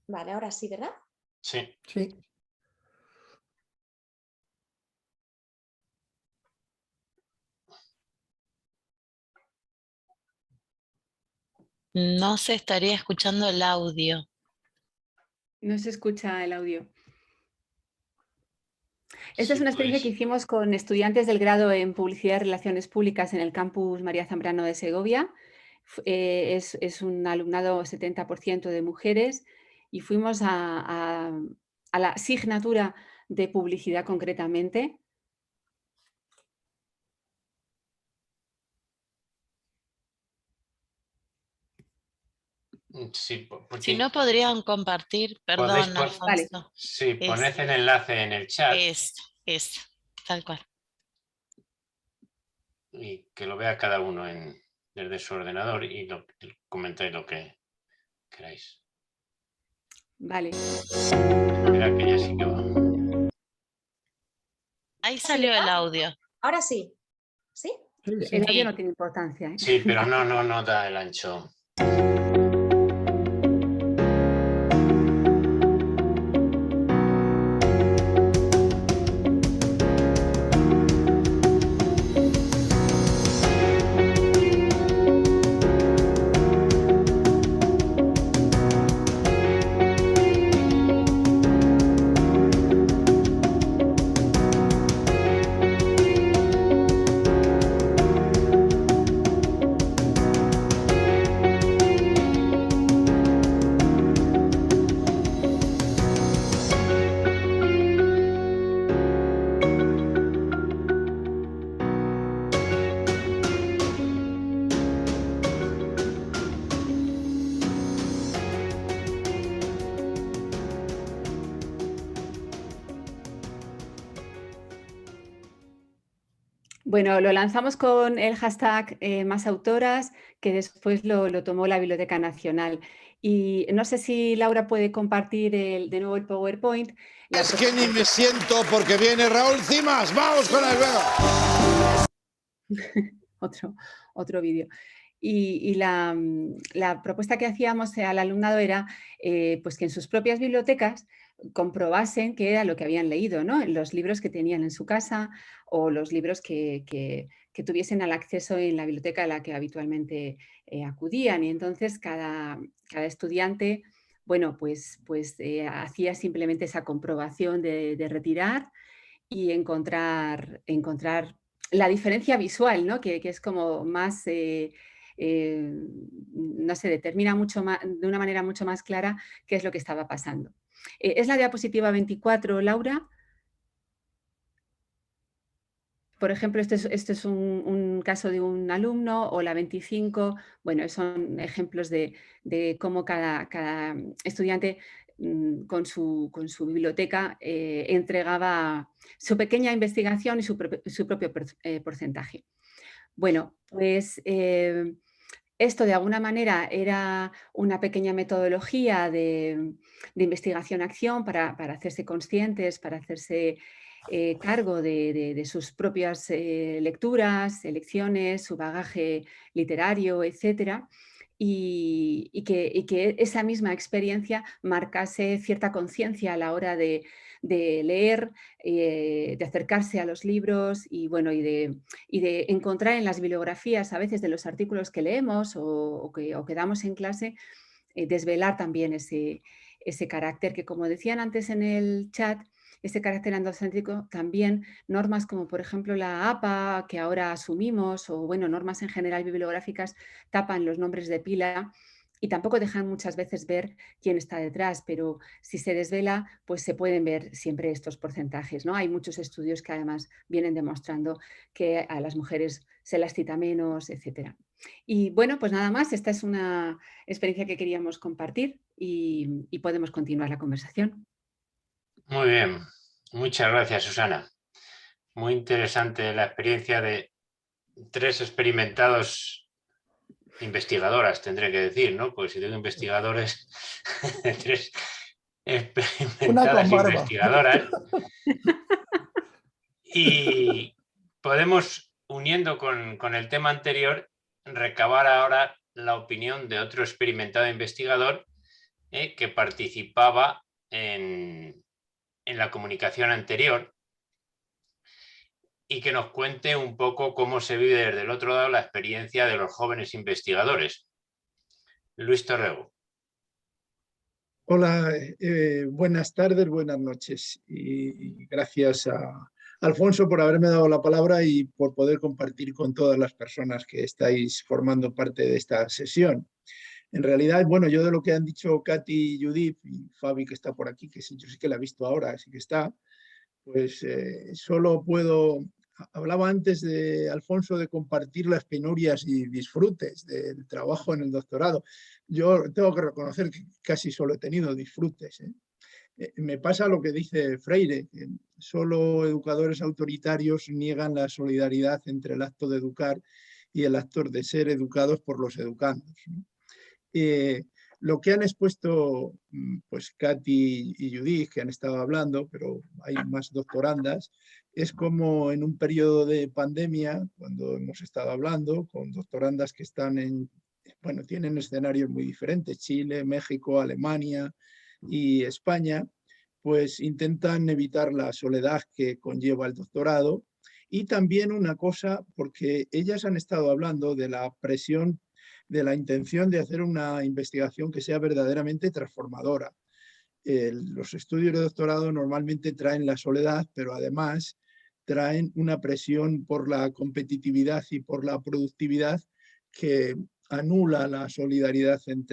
Vale, ahora sí, ¿verdad? Sí. Sí. No se estaría escuchando el audio. No se escucha el audio. Esta es una experiencia que hicimos con estudiantes del grado en Publicidad y Relaciones Públicas en el campus María Zambrano de Segovia. Es un alumnado 70% de mujeres y fuimos a la asignatura de publicidad concretamente. Sí, si no podrían compartir, perdón, Alfonso. Sí, poned el enlace en el chat. Es, tal cual. Y que lo vea cada uno desde su ordenador y comentáis lo que queráis. Vale. Mira que ya sí que va. Ahí salió el audio. Ahora sí. ¿Sí? El audio no tiene importancia. Sí, pero no da el ancho. Bueno, lo lanzamos con el hashtag Más Autoras, que después lo tomó la Biblioteca Nacional. Y no sé si Laura puede compartir de nuevo el PowerPoint. Es que ni me siento porque viene Raúl Cimas. ¡Vamos con el otro vídeo. Y la propuesta que hacíamos al alumnado era pues que en sus propias bibliotecas comprobasen qué era lo que habían leído, ¿no? En los libros que tenían en su casa o los libros que tuviesen al acceso en la biblioteca a la que habitualmente acudían. Y entonces cada estudiante, bueno, pues hacía simplemente esa comprobación de retirar y encontrar la diferencia visual, ¿no? Que es como más, no sé, determina mucho más, de una manera mucho más clara qué es lo que estaba pasando. ¿Es la diapositiva 24, Laura? Por ejemplo, este es un caso de un alumno, o la 25, bueno, son ejemplos de cómo cada estudiante con su biblioteca entregaba su pequeña investigación y su propio porcentaje. Bueno, pues esto de alguna manera era una pequeña metodología de investigación-acción para hacerse conscientes, para hacerse cargo de sus propias lecturas, elecciones, su bagaje literario, etcétera, y que esa misma experiencia marcase cierta conciencia a la hora de leer, de acercarse a los libros y, bueno, y de encontrar en las bibliografías, a veces de los artículos que leemos o que damos en clase, desvelar también ese carácter que, como decían antes en el chat, ese carácter androcéntrico, también normas como por ejemplo la APA, que ahora asumimos, o bueno, normas en general bibliográficas, tapan los nombres de pila y tampoco dejan muchas veces ver quién está detrás, pero si se desvela, pues se pueden ver siempre estos porcentajes, ¿no? Hay muchos estudios que además vienen demostrando que a las mujeres se las cita menos, etcétera. Y bueno, pues nada más, esta es una experiencia que queríamos compartir y podemos continuar la conversación. Muy bien, muchas gracias, Susana. Muy interesante la experiencia de 3 experimentados investigadoras, tendré que decir, ¿no? Pues si tengo investigadores, 3 experimentadas investigadoras. Y podemos, uniendo con el tema anterior, recabar ahora la opinión de otro experimentado investigador que participaba en la comunicación anterior y que nos cuente un poco cómo se vive desde el otro lado la experiencia de los jóvenes investigadores. Luis Torrego. Hola, buenas tardes, buenas noches y gracias a Alfonso por haberme dado la palabra y por poder compartir con todas las personas que estáis formando parte de esta sesión. En realidad, bueno, yo de lo que han dicho Katy, Judith y Fabi, que está por aquí, que sí, yo sí que la he visto ahora, así que está, pues solo puedo... Hablaba antes de Alfonso de compartir las penurias y disfrutes del trabajo en el doctorado. Yo tengo que reconocer que casi solo he tenido disfrutes. Me pasa lo que dice Freire, que solo educadores autoritarios niegan la solidaridad entre el acto de educar y el acto de ser educados por los educandos, ¿no? Lo que han expuesto pues Katy y Judith, que han estado hablando, pero hay más doctorandas, es como en un periodo de pandemia, cuando hemos estado hablando, con doctorandas que están bueno, tienen escenarios muy diferentes, Chile, México, Alemania y España, pues intentan evitar la soledad que conlleva el doctorado. Y también una cosa, porque ellas han estado hablando de la presión, de la intención de hacer una investigación que sea verdaderamente transformadora. Los estudios de doctorado normalmente traen la soledad, pero además traen una presión por la competitividad y por la productividad que anula la solidaridad en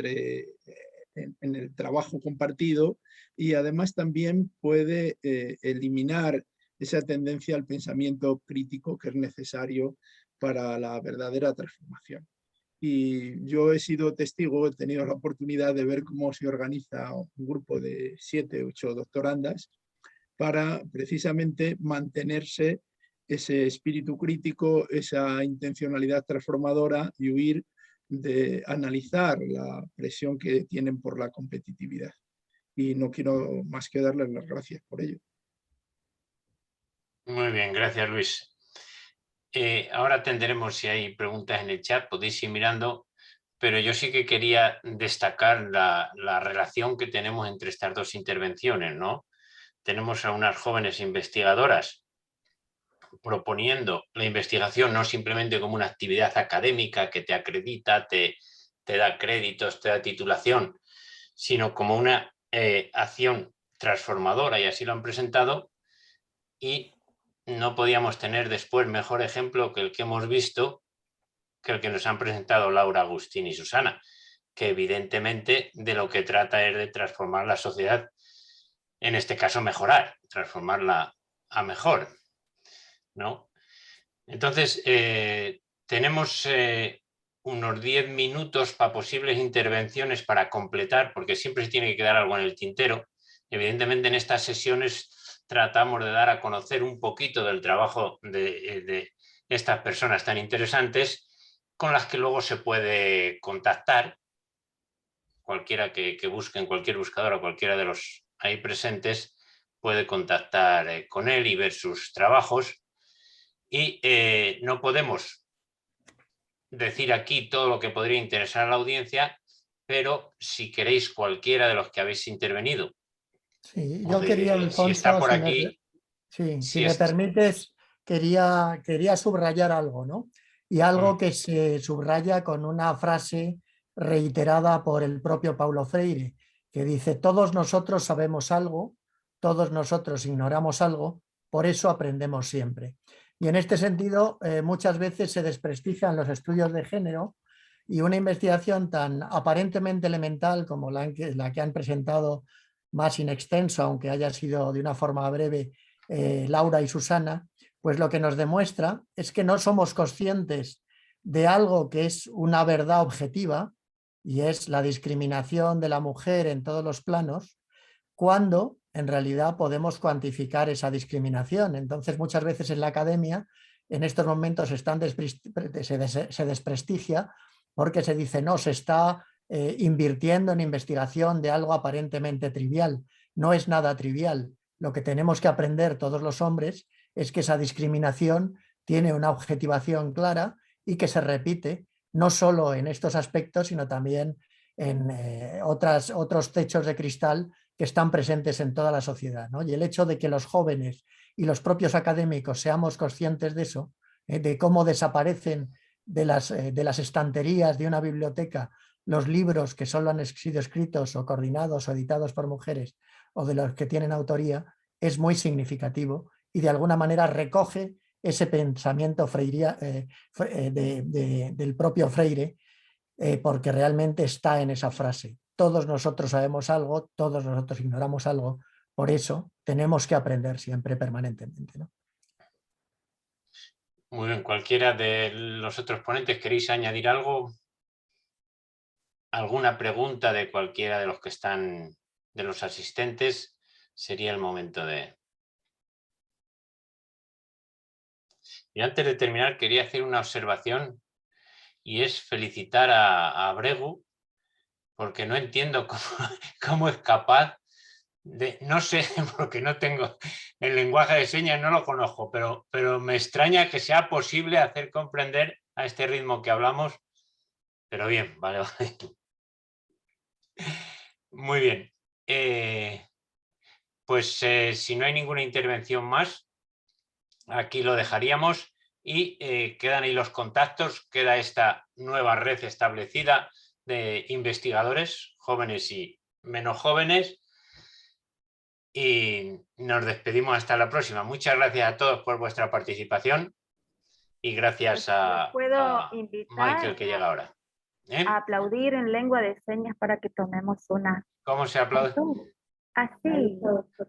el trabajo compartido y además también puede eliminar esa tendencia al pensamiento crítico que es necesario para la verdadera transformación. Y yo he sido testigo, he tenido la oportunidad de ver cómo se organiza un grupo de 7 u 8 doctorandas para precisamente mantenerse ese espíritu crítico, esa intencionalidad transformadora y huir de analizar la presión que tienen por la competitividad. Y no quiero más que darles las gracias por ello. Muy bien, gracias Luis. Ahora atenderemos si hay preguntas en el chat, podéis ir mirando, pero yo sí que quería destacar la relación que tenemos entre estas dos intervenciones, ¿no? Tenemos a unas jóvenes investigadoras proponiendo la investigación no simplemente como una actividad académica que te acredita, te da créditos, te da titulación, sino como una acción transformadora, y así lo han presentado, y no podíamos tener después mejor ejemplo que el que hemos visto, que el que nos han presentado Laura, Agustín y Susana, que evidentemente de lo que trata es de transformar la sociedad, en este caso mejorar, transformarla a mejor, ¿no? Entonces, tenemos unos 10 minutos para posibles intervenciones para completar, porque siempre se tiene que quedar algo en el tintero. Evidentemente en estas sesiones tratamos de dar a conocer un poquito del trabajo de estas personas tan interesantes, con las que luego se puede contactar. Cualquiera que busque en cualquier buscador o cualquiera de los ahí presentes puede contactar con él y ver sus trabajos. Y no podemos decir aquí todo lo que podría interesar a la audiencia, pero si queréis cualquiera de los que habéis intervenido. Sí, yo quería, Alfonso, si está por aquí. Si me permites, quería subrayar algo, ¿no? Y algo que se subraya con una frase reiterada por el propio Paulo Freire, que dice: todos nosotros sabemos algo, todos nosotros ignoramos algo, por eso aprendemos siempre. Y en este sentido, muchas veces se desprestigian los estudios de género, y una investigación tan aparentemente elemental como la que han presentado más in extenso, aunque haya sido de una forma breve, Laura y Susana, pues lo que nos demuestra es que no somos conscientes de algo que es una verdad objetiva, y es la discriminación de la mujer en todos los planos, cuando en realidad podemos cuantificar esa discriminación. Entonces, muchas veces en la academia, en estos momentos se desprestigia, porque se dice: no, se está invirtiendo en investigación de algo aparentemente trivial. No es nada trivial. Lo que tenemos que aprender todos los hombres es que esa discriminación tiene una objetivación clara y que se repite no solo en estos aspectos, sino también en otros techos de cristal que están presentes en toda la sociedad, ¿no? Y el hecho de que los jóvenes y los propios académicos seamos conscientes de eso, de cómo desaparecen de las estanterías de una biblioteca los libros que solo han sido escritos o coordinados o editados por mujeres, o de los que tienen autoría, es muy significativo y de alguna manera recoge ese pensamiento del propio Freire, porque realmente está en esa frase: todos nosotros sabemos algo, todos nosotros ignoramos algo, por eso tenemos que aprender siempre, permanentemente, ¿no? Muy bien, cualquiera de los otros ponentes, ¿queréis añadir algo? ¿Alguna pregunta de cualquiera de los que están, de los asistentes? Sería el momento de... Y antes de terminar, quería hacer una observación, y es felicitar a Abregu, porque no entiendo cómo es capaz de, no sé, porque no tengo el lenguaje de señas, no lo conozco, pero me extraña que sea posible hacer comprender a este ritmo que hablamos, pero bien, vale. Muy bien. Pues si no hay ninguna intervención más, aquí lo dejaríamos, y quedan ahí los contactos, queda esta nueva red establecida de investigadores, jóvenes y menos jóvenes, y nos despedimos hasta la próxima. Muchas gracias a todos por vuestra participación, y gracias a Michael, que llega ahora. A aplaudir en lengua de señas para que tomemos una. ¿Cómo se aplaude? Así.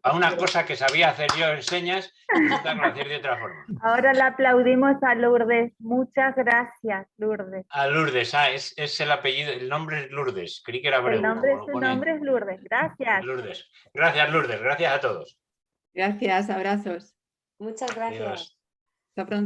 A una cosa que sabía hacer yo en señas, resulta que lo hacer de otra forma. Ahora le aplaudimos a Lourdes. Muchas gracias, Lourdes. A Lourdes, es el apellido, el nombre es Lourdes, creí que era Abreu. El nombre es Lourdes, gracias. Lourdes. Gracias, Lourdes, gracias a todos. Gracias, abrazos. Muchas gracias. Adiós. Hasta pronto.